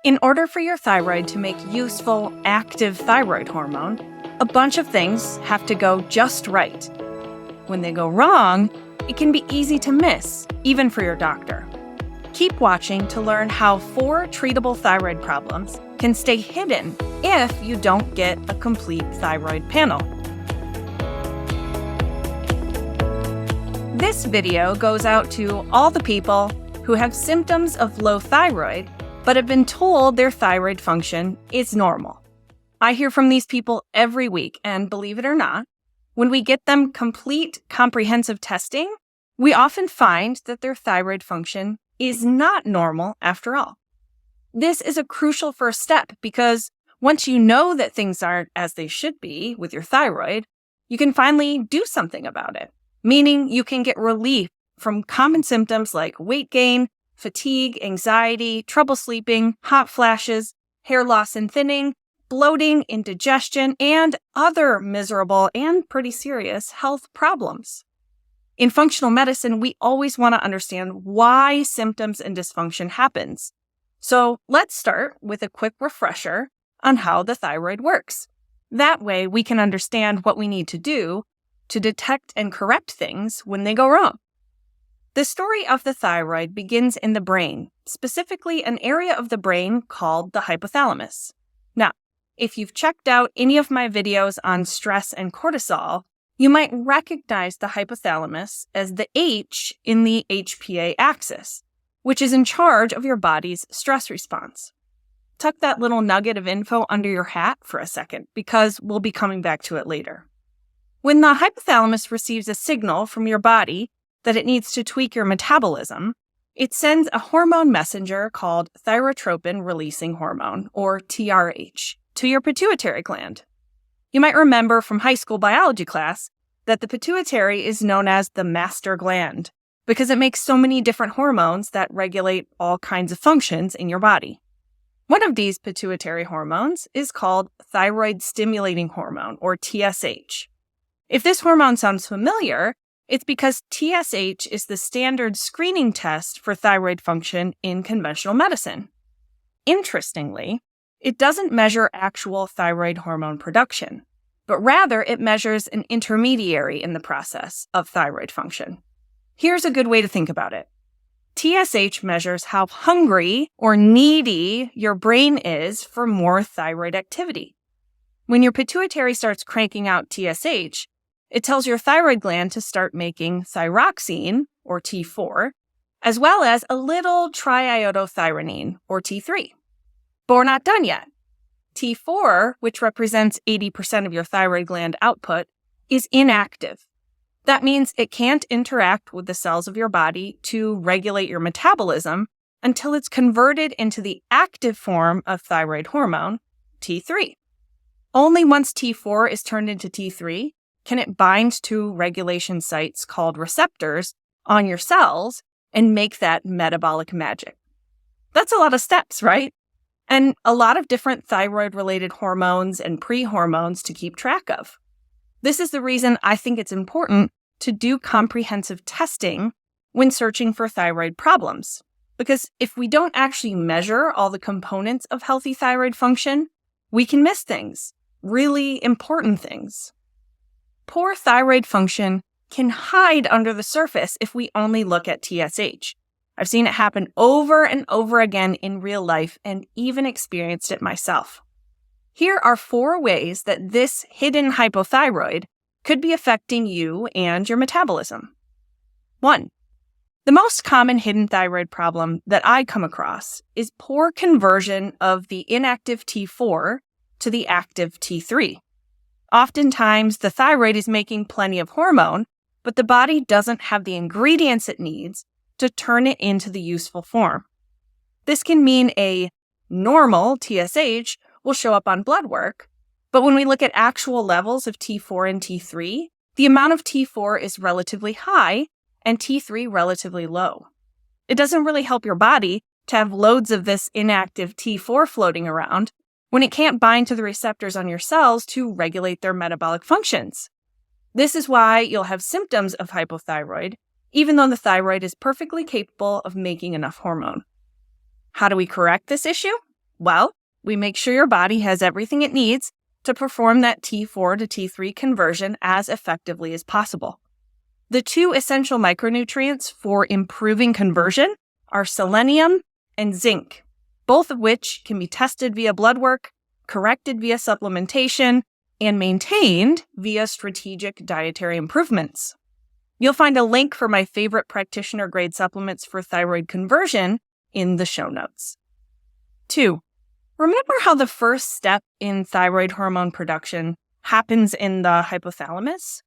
In order for your thyroid to make useful, active thyroid hormone, a bunch of things have to go just right. When they go wrong, it can be easy to miss, even for your doctor. Keep watching to learn how 4 treatable thyroid problems can stay hidden if you don't get a complete thyroid panel. This video goes out to all the people who have symptoms of low thyroid but have been told their thyroid function is normal. I hear from these people every week, and believe it or not, when we get them complete comprehensive testing, we often find that their thyroid function is not normal after all. This is a crucial first step because once you know that things aren't as they should be with your thyroid, you can finally do something about it, meaning you can get relief from common symptoms like weight gain, fatigue, anxiety, trouble sleeping, hot flashes, hair loss and thinning, bloating, indigestion, and other miserable and pretty serious health problems. In functional medicine, we always want to understand why symptoms and dysfunction happens. So let's start with a quick refresher on how the thyroid works. That way we can understand what we need to do to detect and correct things when they go wrong. The story of the thyroid begins in the brain, specifically an area of the brain called the hypothalamus. Now, if you've checked out any of my videos on stress and cortisol, you might recognize the hypothalamus as the H in the HPA axis, which is in charge of your body's stress response. Tuck that little nugget of info under your hat for a second, because we'll be coming back to it later. When the hypothalamus receives a signal from your body that it needs to tweak your metabolism, it sends a hormone messenger called thyrotropin-releasing hormone, or TRH, to your pituitary gland. You might remember from high school biology class that the pituitary is known as the master gland because it makes so many different hormones that regulate all kinds of functions in your body. One of these pituitary hormones is called thyroid-stimulating hormone, or TSH. If this hormone sounds familiar, it's because TSH is the standard screening test for thyroid function in conventional medicine. Interestingly, it doesn't measure actual thyroid hormone production, but rather it measures an intermediary in the process of thyroid function. Here's a good way to think about it. TSH measures how hungry or needy your brain is for more thyroid activity. When your pituitary starts cranking out TSH, it tells your thyroid gland to start making thyroxine, or T4, as well as a little triiodothyronine, or T3. But we're not done yet. T4, which represents 80% of your thyroid gland output, is inactive. That means it can't interact with the cells of your body to regulate your metabolism until it's converted into the active form of thyroid hormone, T3. Only once T4 is turned into T3 can it bind to regulation sites called receptors on your cells and make that metabolic magic. That's a lot of steps, right? And a lot of different thyroid-related hormones and pre-hormones to keep track of. This is the reason I think it's important to do comprehensive testing when searching for thyroid problems. Because if we don't actually measure all the components of healthy thyroid function, we can miss things, really important things. Poor thyroid function can hide under the surface if we only look at TSH. I've seen it happen over and over again in real life and even experienced it myself. Here are 4 ways that this hidden hypothyroid could be affecting you and your metabolism. 1. The most common hidden thyroid problem that I come across is poor conversion of the inactive T4 to the active T3. Oftentimes, the thyroid is making plenty of hormone, but the body doesn't have the ingredients it needs to turn it into the useful form. This can mean a normal TSH will show up on blood work, but when we look at actual levels of T4 and T3, the amount of T4 is relatively high and T3 relatively low. It doesn't really help your body to have loads of this inactive T4 floating around when it can't bind to the receptors on your cells to regulate their metabolic functions. This is why you'll have symptoms of hypothyroid, even though the thyroid is perfectly capable of making enough hormone. How do we correct this issue? Well, we make sure your body has everything it needs to perform that T4 to T3 conversion as effectively as possible. The two essential micronutrients for improving conversion are selenium and zinc, both of which can be tested via blood work, corrected via supplementation, and maintained via strategic dietary improvements. You'll find a link for my favorite practitioner-grade supplements for thyroid conversion in the show notes. 2. Remember how the first step in thyroid hormone production happens in the hypothalamus?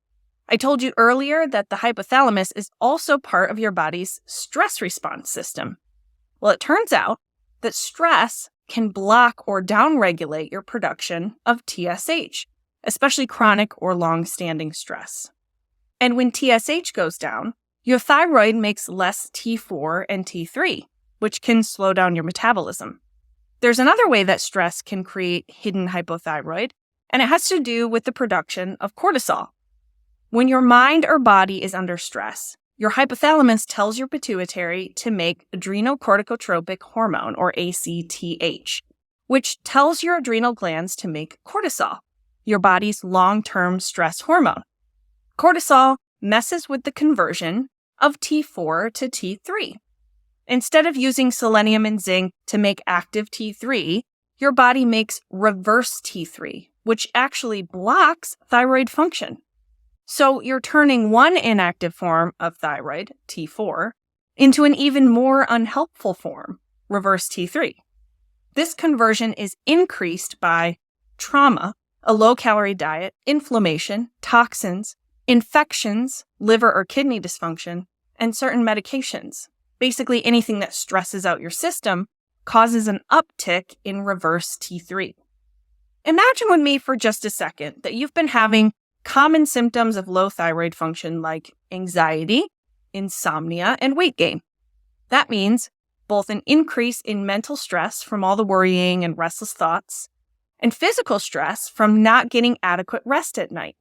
I told you earlier that the hypothalamus is also part of your body's stress response system. Well, it turns out that stress can block or downregulate your production of TSH, especially chronic or long-standing stress. And when TSH goes down, your thyroid makes less T4 and T3, which can slow down your metabolism. There's another way that stress can create hidden hypothyroid, and it has to do with the production of cortisol. When your mind or body is under stress, your hypothalamus tells your pituitary to make adrenocorticotropic hormone, or ACTH, which tells your adrenal glands to make cortisol, your body's long-term stress hormone. Cortisol messes with the conversion of T4 to T3. Instead of using selenium and zinc to make active T3, your body makes reverse T3, which actually blocks thyroid function. So you're turning one inactive form of thyroid, T4, into an even more unhelpful form, reverse T3. This conversion is increased by trauma, a low-calorie diet, inflammation, toxins, infections, liver or kidney dysfunction, and certain medications. Basically, anything that stresses out your system causes an uptick in reverse T3. Imagine with me for just a second that you've been having common symptoms of low thyroid function like anxiety, insomnia, and weight gain. That means both an increase in mental stress from all the worrying and restless thoughts, and physical stress from not getting adequate rest at night.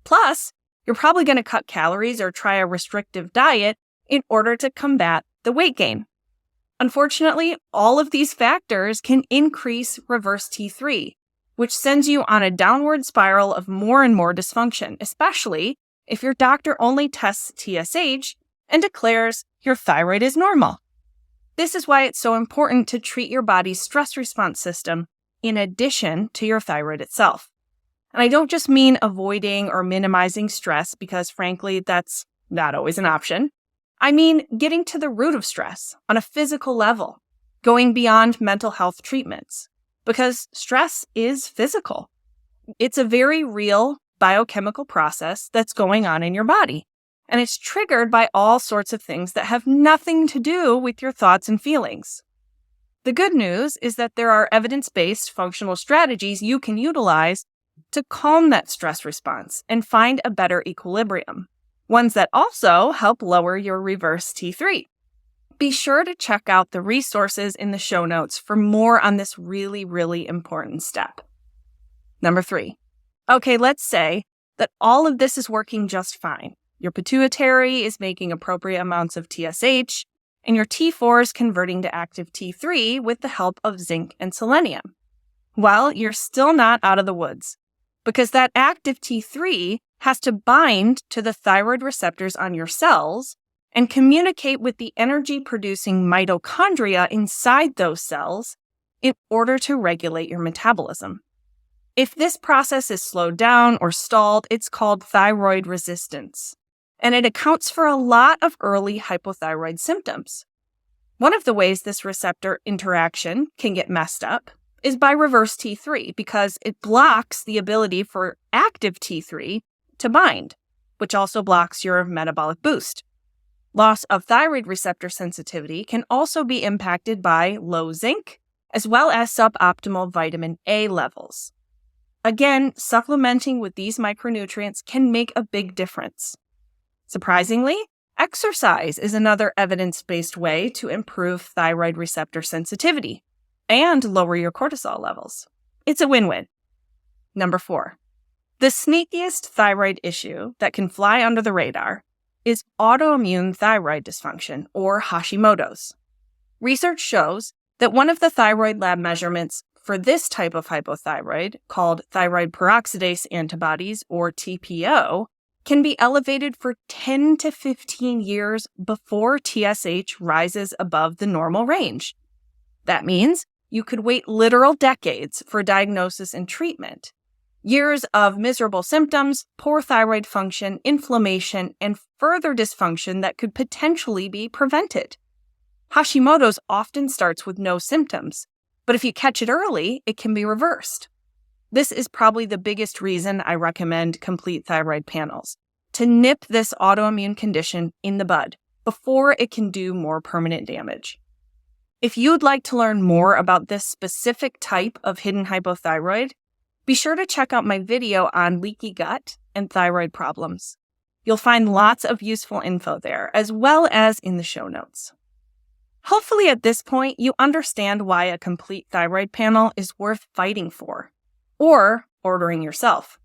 Plus, you're probably going to cut calories or try a restrictive diet in order to combat the weight gain. Unfortunately, all of these factors can increase reverse T3, which sends you on a downward spiral of more and more dysfunction, especially if your doctor only tests TSH and declares your thyroid is normal. This is why it's so important to treat your body's stress response system in addition to your thyroid itself. And I don't just mean avoiding or minimizing stress because, frankly, that's not always an option. I mean getting to the root of stress on a physical level, going beyond mental health treatments, because stress is physical. It's a very real biochemical process that's going on in your body, and it's triggered by all sorts of things that have nothing to do with your thoughts and feelings. The good news is that there are evidence-based functional strategies you can utilize to calm that stress response and find a better equilibrium, ones that also help lower your reverse T3. Be sure to check out the resources in the show notes for more on this really, really important step. Number 3. Okay, let's say that all of this is working just fine. Your pituitary is making appropriate amounts of TSH, and your T4 is converting to active T3 with the help of zinc and selenium. Well, you're still not out of the woods, because that active T3 has to bind to the thyroid receptors on your cells and communicate with the energy-producing mitochondria inside those cells in order to regulate your metabolism. If this process is slowed down or stalled, it's called thyroid resistance, and it accounts for a lot of early hypothyroid symptoms. One of the ways this receptor interaction can get messed up is by reverse T3 because it blocks the ability for active T3 to bind, which also blocks your metabolic boost. Loss of thyroid receptor sensitivity can also be impacted by low zinc, as well as suboptimal vitamin A levels. Again, supplementing with these micronutrients can make a big difference. Surprisingly, exercise is another evidence-based way to improve thyroid receptor sensitivity and lower your cortisol levels. It's a win-win. Number 4. The sneakiest thyroid issue that can fly under the radar is autoimmune thyroid dysfunction, or Hashimoto's. Research shows that one of the thyroid lab measurements for this type of hypothyroid, called thyroid peroxidase antibodies, or TPO, can be elevated for 10 to 15 years before TSH rises above the normal range. That means you could wait literal decades for diagnosis and treatment. Years of miserable symptoms, poor thyroid function, inflammation, and further dysfunction that could potentially be prevented. Hashimoto's often starts with no symptoms, but if you catch it early, it can be reversed. This is probably the biggest reason I recommend complete thyroid panels, to nip this autoimmune condition in the bud before it can do more permanent damage. If you'd like to learn more about this specific type of hidden hypothyroid, be sure to check out my video on leaky gut and thyroid problems. You'll find lots of useful info there, as well as in the show notes. Hopefully at this point, you understand why a complete thyroid panel is worth fighting for, or ordering yourself.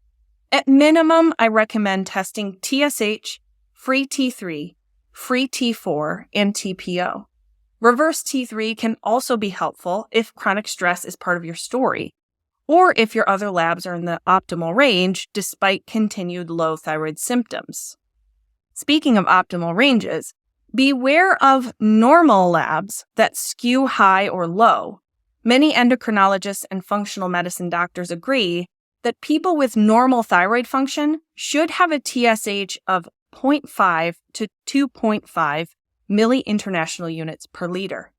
At minimum, I recommend testing TSH, free T3, free T4, and TPO. Reverse T3 can also be helpful if chronic stress is part of your story, or if your other labs are in the optimal range despite continued low thyroid symptoms. Speaking of optimal ranges, beware of normal labs that skew high or low. Many endocrinologists and functional medicine doctors agree that people with normal thyroid function should have a TSH of 0.5 to 2.5 milli-international units per liter,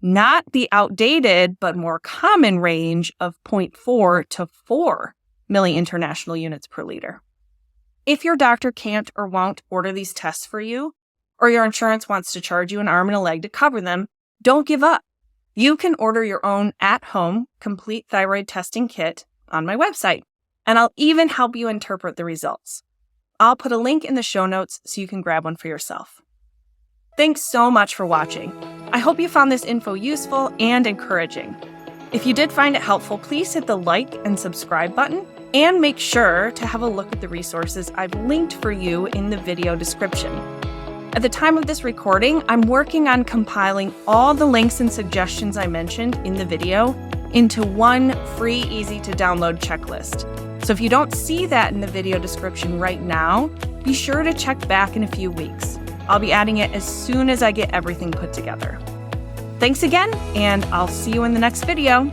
not the outdated but more common range of 0.4 to 4 milli-international units per liter. If your doctor can't or won't order these tests for you, or your insurance wants to charge you an arm and a leg to cover them, don't give up. You can order your own at-home complete thyroid testing kit on my website, and I'll even help you interpret the results. I'll put a link in the show notes so you can grab one for yourself. Thanks so much for watching. I hope you found this info useful and encouraging. If you did find it helpful, please hit the like and subscribe button, and make sure to have a look at the resources I've linked for you in the video description. At the time of this recording, I'm working on compiling all the links and suggestions I mentioned in the video into one free, easy-to-download checklist. So if you don't see that in the video description right now, be sure to check back in a few weeks. I'll be adding it as soon as I get everything put together. Thanks again, and I'll see you in the next video.